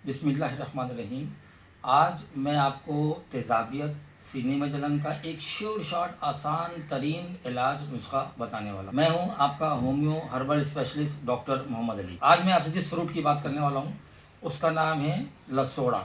बिस्मिल्लाहिर्रहमानिर्रहीम। आज मैं आपको तेज़ाबियत, सीने में जलन का एक श्योर शॉट आसान तरीन इलाज नुस्खा बताने वाला। मैं हूं आपका homoeo herbal specialist doctor Mohammad Ali. आज मैं आपसे जिस फ्रूट की बात करने वाला हूं उसका नाम है लसोड़ा।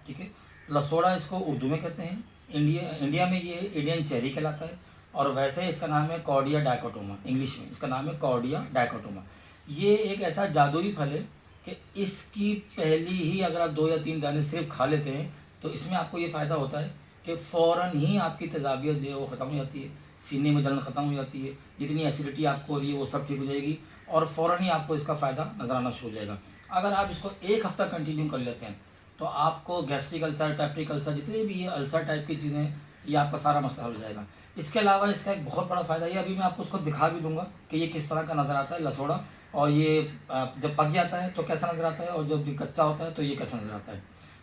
ठीक है, लसोड़ा इसको उर्दू में कहते हैं। इंडिया में ये इंडियन चेरी कहलाता है और वैसे इसका नाम है कॉर्डिया डाइकोटोमा। इंग्लिश में इसका नाम है कॉर्डिया डाइकोटोमा। ये एक ऐसा जादुई फल है कि इसकी पहली ही अगर आप 2 या 3 दाने सिर्फ खा लेते हैं तो इसमें आपको ये फ़ायदा होता है कि फ़ौरन ही आपकी तेज़ाबियत जो है वो ख़त्म हो जाती है, सीने में जलन ख़त्म हो जाती है, जितनी एसिडिटी आपको हो रही है वो सब ठीक हो जाएगी और फ़ौरन ही आपको इसका फ़ायदा नज़र आना शुरू हो जाएगा। अगर आप इसको 1 हफ़्ता कंटिन्यू कर लेते हैं तो आपको गैस्ट्रिक अल्सर, पेप्टिक अल्सर, जितने भी ये अल्सर टाइप की चीज़ें हैं, ये आपका सारा मसला हो जाएगा। इसके अलावा इसका एक बहुत बड़ा फ़ायदा ये अभी मैं आपको उसको दिखा भी दूंगा कि ये किस तरह का नज़र आता है लसोड़ा, और ये जब पक जाता है तो कैसा नज़र आता है और जब कच्चा होता है तो ये कैसा नज़र आता है।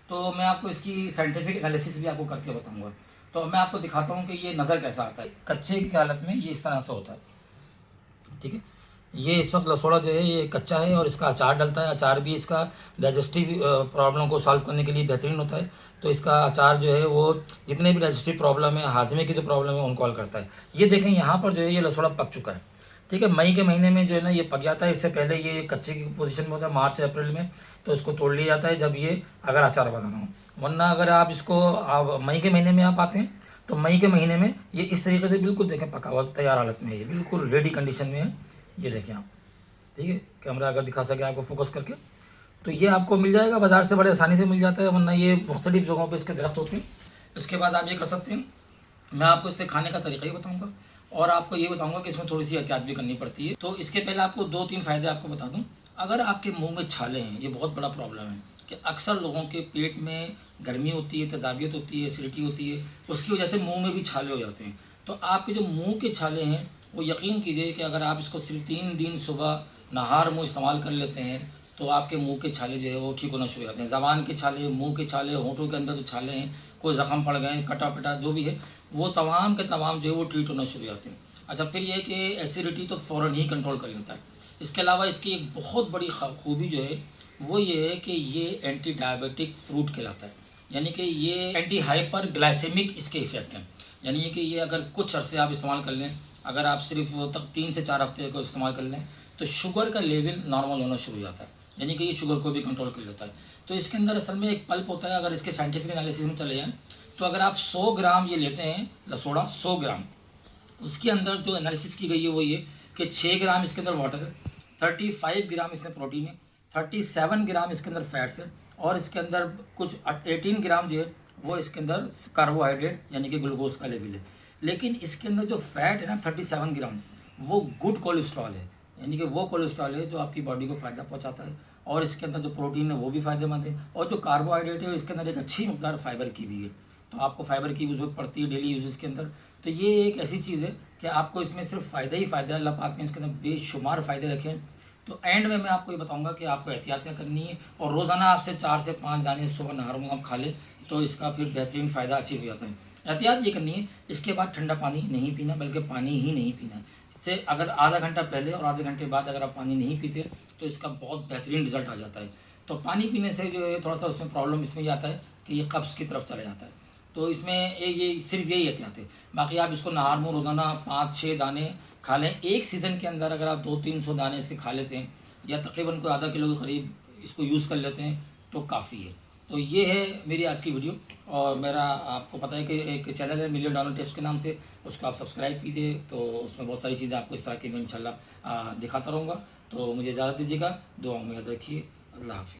तो मैं आपको इसकी साइंटिफिक एनालिसिस भी आपको करके बताऊंगा। तो मैं आपको दिखाता हूँ कि ये नज़र कैसा आता है। कच्चे की हालत में ये इस तरह से होता है। ठीक है, ये इस वक्त लसोड़ा जो है ये कच्चा है और इसका अचार डलता है। अचार भी इसका डाइजेस्टिव प्रॉब्लम को सॉल्व करने के लिए बेहतरीन होता है। तो इसका अचार जो है वो जितने भी डाइजेस्टिव प्रॉब्लम है, हाजमे की जो प्रॉब्लम है उनको हल करता है। ये देखें यहाँ पर जो है ये लसोड़ा पक चुका है। ठीक है, मई के महीने में जो है ना ये पक जाता है। इससे पहले ये कच्चे की पोजीशन में होता है मार्च अप्रैल में, तो इसको तोड़ लिया जाता है जब ये अगर अचार बनाना हो। वरना अगर आप इसको आप मई के महीने में आप आते हैं तो मई के महीने में ये इस तरीके से बिल्कुल देखें पका हुआ तैयार हालत में है, ये बिल्कुल रेडी कंडीशन में है। ये देखें आप, ठीक है, कैमरा अगर दिखा सके आपको फोकस करके, तो ये आपको मिल जाएगा बाज़ार से, बड़े आसानी से मिल जाता है। वरना ये मुख्तलिफ जगहों पे इसके दरख्त होते हैं। इसके बाद आप ये कर सकते हैं, मैं आपको इसके खाने का तरीका ही बताऊंगा और आपको ये बताऊंगा कि इसमें थोड़ी सी एहतियात भी करनी पड़ती है। तो इसके पहले आपको 2-3 फ़ायदे आपको बता दूं। अगर आपके मुंह में छाले हैं, ये बहुत बड़ा प्रॉब्लम है कि अक्सर लोगों के पेट में गर्मी होती है, तेज़ाबियत होती है, एसिडिटी होती है, उसकी वजह से मुँह में भी छाले हो जाते हैं। तो आपके जो मुँह के छाले हैं वो यकीन कीजिए कि अगर आप इसको सिर्फ 3 दिन सुबह नहार मुँह इस्तेमाल कर लेते हैं तो आपके मुंह के छाले जो है वो ठीक होना शुरू हो जाते हैं। ज़बान के छाले, मुंह के छाले, होंठों के अंदर जो छाले हैं, कोई ज़ख़म पड़ गए, कटा पटा जो भी है, वो तमाम के तमाम जो है वो ट्रीट होना शुरू हो जाते हैं। अच्छा, फिर ये है कि एसिडिटी तो फ़ौरन ही कंट्रोल कर लेता है। इसके अलावा इसकी एक बहुत बड़ी खूबी जो है वो ये है कि ये एंटी डायबिटिक फ्रूट कहलाता है। यानी कि ये एंटी हाइपर ग्लाइसेमिक इसके इफ़ेक्ट हैं। यानी कि ये अगर कुछ अरसे आप इस्तेमाल कर लें, अगर आप सिर्फ तक 3 से 4 हफ्ते को इस्तेमाल कर लें तो शुगर का लेवल नॉर्मल होना शुरू हो जाता है। यानी कि ये शुगर को भी कंट्रोल कर लेता है। तो इसके अंदर असल में एक पल्प होता है। अगर इसके साइंटिफिक एनालिसिस में चले जाएँ तो अगर आप 100 ग्राम ये लेते हैं लसोड़ा, 100 ग्राम, उसके अंदर जो एनालिसिस की गई है वो ये कि 6 ग्राम इसके अंदर वाटर है, 35 ग्राम इसमें प्रोटीन है, 37 ग्राम इसके अंदर फैट्स है और इसके अंदर कुछ 18 ग्राम जो है वो इसके अंदर कार्बोहाइड्रेट यानी कि ग्लूकोज का लेवल है। लेकिन इसके अंदर जो फैट है ना 37 ग्राम, वो गुड कोलेस्ट्रॉल है। यानी कि वो कोलेस्ट्रॉल है जो आपकी बॉडी को फ़ायदा पहुंचाता है। और इसके अंदर जो प्रोटीन है वो भी फ़ायदेमंद है और जो कार्बोहाइड्रेट है इसके अंदर एक अच्छी मकदार फाइबर की भी है। तो आपको फाइबर की ज़रूरत पड़ती है डेली यूज़ के अंदर। तो ये एक ऐसी चीज़ है कि आपको इसमें सिर्फ फ़ायदा ही फ़ायदा है। अल्लाह पाक ने इसके अंदर बेशुमार फ़ायदे रखे हैं। तो एंड में मैं आपको ये बताऊंगा कि आपको एहतियात क्या करनी है और रोज़ाना आपसे 4 से 5 दाने सुबह नहर में आप खा लें तो इसका फिर बेहतरीन फ़ायदा अचीव हो जाता है। एहतियात ये करनी है, इसके बाद ठंडा पानी नहीं पीना, बल्कि पानी ही नहीं पीना। इससे अगर आधा घंटा पहले और आधे घंटे बाद अगर आप पानी नहीं पीते तो इसका बहुत बेहतरीन रिजल्ट आ जाता है। तो पानी पीने से जो है थोड़ा सा उसमें प्रॉब्लम इसमें ये आता है कि ये कब्ज़ की तरफ चला जाता है। तो इसमें ये सिर्फ यही एहतियात है। बाकी आप इसको नहार मुँह रोज़ाना 5-6 दाने खा लें। एक सीज़न के अंदर अगर आप 200-300 दाने इसके खा लेते हैं या तकरीबन कोई आधा किलो के करीब इसको यूज़ कर लेते हैं तो काफ़ी है। तो ये है मेरी आज की वीडियो और मेरा आपको पता है कि एक चैनल है मिलियन डॉलर टिप्स के नाम से, उसको आप सब्सक्राइब कीजिए। तो उसमें बहुत सारी चीज़ें आपको इस तरह की मैं इंशाल्लाह दिखाता रहूँगा। तो मुझे इजाज़त दीजिएगा, दुआओं में याद रखिए। अल्लाह हाफ़िज़।